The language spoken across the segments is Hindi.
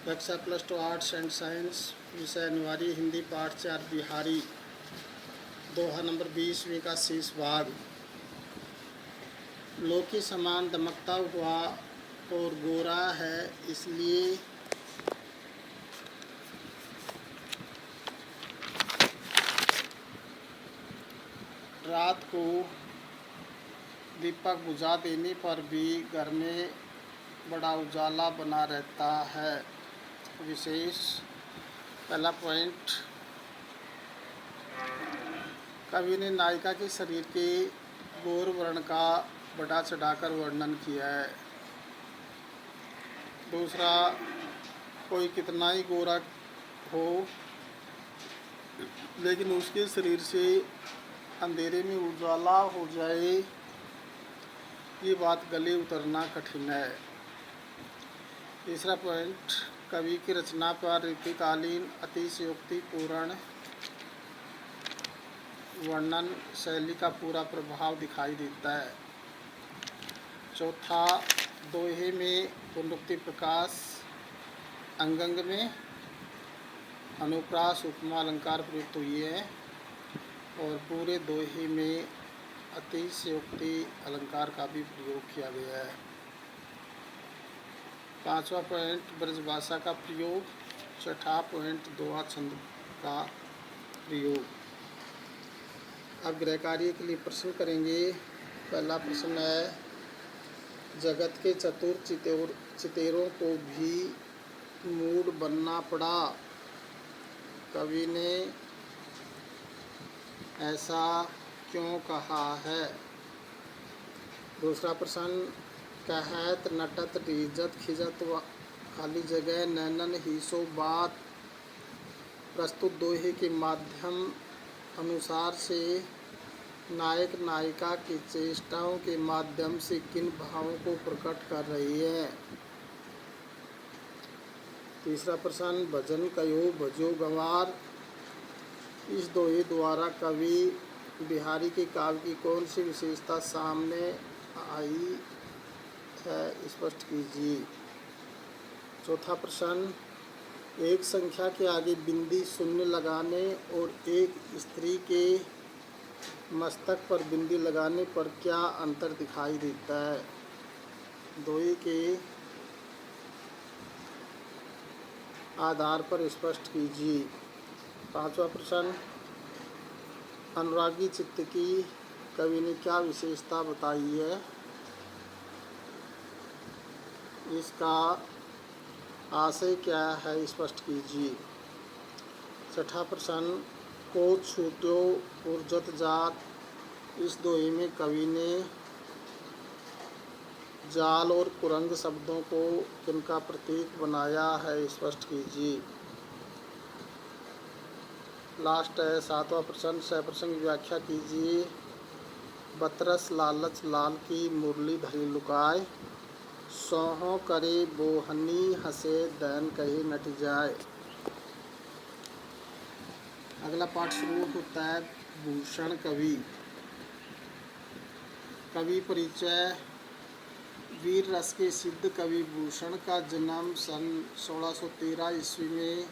कक्षा +2 आर्ट्स एंड साइंस, विषय अनिवार्य हिंदी पाठ 4 बिहारी, दोहा नंबर 20वीं का शेष भाग। लोग की समान दमकता हुआ और गोरा है, इसलिए रात को दीपक बुझा देने पर भी घर में बड़ा उजाला बना रहता है। विशेष पहला पॉइंट, कवि ने नायिका के शरीर के गोर वर्ण का बढ़ा चढ़ाकर वर्णन किया है। दूसरा, कोई कितना ही गोरा हो लेकिन उसके शरीर से अंधेरे में उजाला हो जाए, ये बात गले उतरना कठिन है। तीसरा पॉइंट, कवि की रचना पर ऋतुकालीन अतिशयोक्तिपूर्ण वर्णन शैली का पूरा प्रभाव दिखाई देता है। चौथा, दोहे में पुनरुक्ति प्रकाश, अंग में अनुप्रास उपमा अलंकार प्रयुक्त हुई है और पूरे दोहे में अतिशयोक्ति अलंकार का भी प्रयोग किया गया है। पांचवा पॉइंट, ब्रजभाषा का प्रयोग। छठा पॉइंट, दोहा छंद का प्रयोग। अब गृह कार्य के लिए प्रश्न करेंगे। पहला प्रश्न है, जगत के चतुर चितेरों को भी मूढ़ बनना पड़ा, कवि ने ऐसा क्यों कहा है? दूसरा प्रश्न, कहत नटत रीजत खिजत खाली जगह नैनन ही सो बात, प्रस्तुत दोहे के माध्यम अनुसार से नायक नायिका की चेष्टाओं के माध्यम से किन भावों को प्रकट कर रही है? तीसरा प्रश्न, भजन कयो भजो गंवार, इस दोहे द्वारा कवि बिहारी के काव्य की कौन सी विशेषता सामने आई है, स्पष्ट कीजिए। चौथा प्रश्न, एक संख्या के आगे बिंदी शून्य लगाने और एक स्त्री के मस्तक पर बिंदी लगाने पर क्या अंतर दिखाई देता है? दोहे के आधार पर स्पष्ट कीजिए। पांचवा प्रश्न, अनुरागी चित्त की कवि ने क्या विशेषता बताई है, इसका आशय क्या है, स्पष्ट कीजिए। छठा प्रश्न, को छूट्यो उर्जत जात, इस दोहे में कवि ने जाल और कुरंग शब्दों को किनका प्रतीक बनाया है, स्पष्ट कीजिए। लास्ट है सातवां प्रश्न, सप्रसंग व्याख्या कीजिए। बतरस लालच लाल की मुरली धरी लुकाए, सोहो करे बोहनी हंसे दैन कहे नट जाए। अगला पाठ शुरू होता है, भूषण कवि। कवि परिचय। वीर रस के सिद्ध कवि भूषण का जन्म सन 1613 ईस्वी में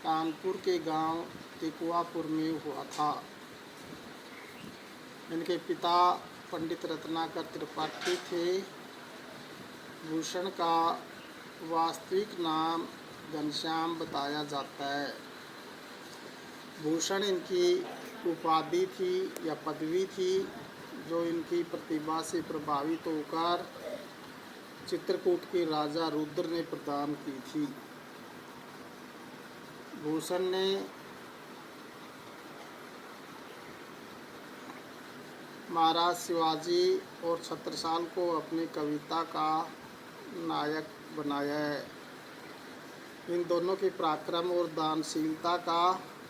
कानपुर के गांव टिकुआपुर में हुआ था। इनके पिता पंडित रत्नाकर त्रिपाठी थे। भूषण का वास्तविक नाम घनश्याम बताया जाता है। भूषण इनकी उपाधि थी या पदवी थी, जो इनकी प्रतिभा से प्रभावित होकर चित्रकूट के राजा रुद्र ने प्रदान की थी। भूषण ने महाराज शिवाजी और छत्रसाल को अपनी कविता का नायक बनाया है। इन दोनों के पराक्रम और दानशीलता का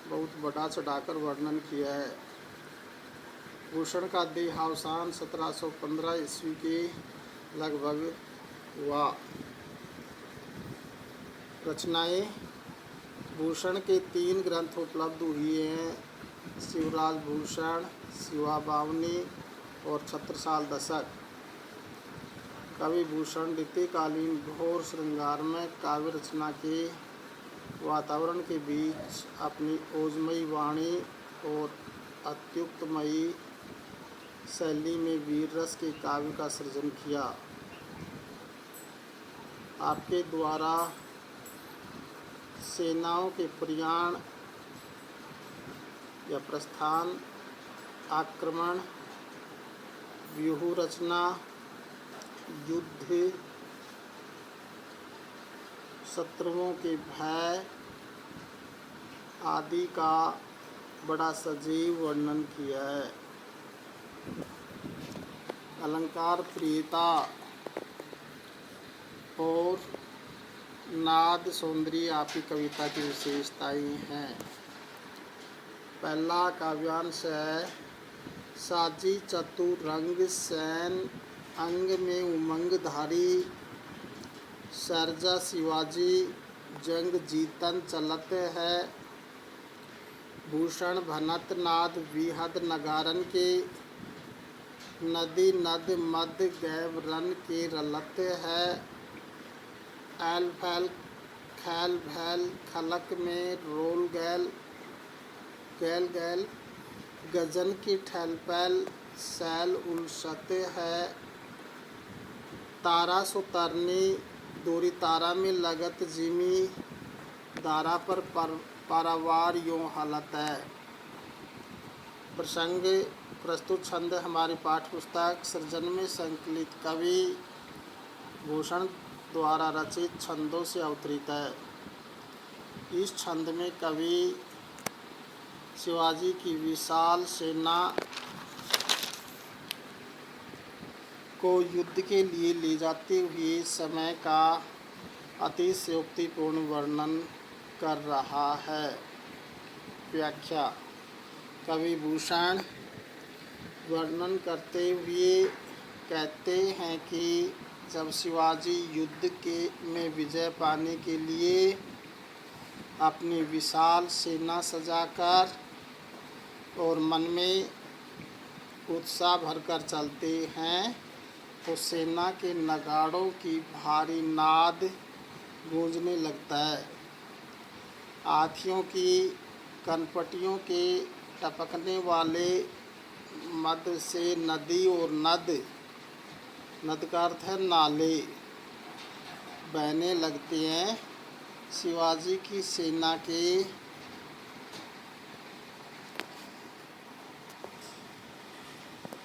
बहुत बढ़ा चढ़ाकर वर्णन किया है। भूषण का देहावसान 1715 ईस्वी के लगभग हुआ। रचनाएं। भूषण के 3 ग्रंथ उपलब्ध हुए हैं, शिवराज भूषण, शिवा बावनी और छत्रसाल दशक। कवि भूषण ऋतुकालीन घोर श्रृंगार में काव्य रचना के वातावरण के बीच अपनी ओजमयी वाणी और अत्युक्तमयी शैली में वीर रस के काव्य का सृजन किया। आपके द्वारा सेनाओं के प्रयाण या प्रस्थान, आक्रमण, व्यूह रचना, युद्ध, शत्रुओं के भय आदि का बड़ा सजीव वर्णन किया है। अलंकार प्रियता और नाद सौंदर्य आपकी कविता की विशेषताएं हैं। पहला काव्यांश है, साजी चतुरंग सैन अंग में उमंग धारी, सरजा शिवाजी जंग जीतन चलत है, भूषण भनत नाद विहद नगारन के, नदी नद मद गैव रन के रलत है, ऐल फैल खैल भैल खलक में रोल गैल गैल गैल, गजन की ठैल पैल सैल उलसत है, तारा सुतरनी दूरी तारा में लगत जिमी, दारा पर पारावार यों हालत है। प्रसंग प्रस्तुत छंद हमारी पाठ्य पुस्तक सृजन में संकलित कवि भूषण द्वारा रचित छंदों से अवतरित है। इस छंद में कवि शिवाजी की विशाल सेना को युद्ध के लिए ले जाते हुए समय का अतिशयोक्तिपूर्ण वर्णन कर रहा है। व्याख्या, कवि भूषण वर्णन करते हुए कहते हैं कि जब शिवाजी युद्ध में विजय पाने के लिए अपनी विशाल सेना सजाकर और मन में उत्साह भरकर चलते हैं तो सेना के नगाड़ों की भारी नाद गूंजने लगता है। हाथियों की कनपटियों के टपकने वाले मद से नदी और नद का अर्थ है नाले बहने लगते हैं। शिवाजी की सेना के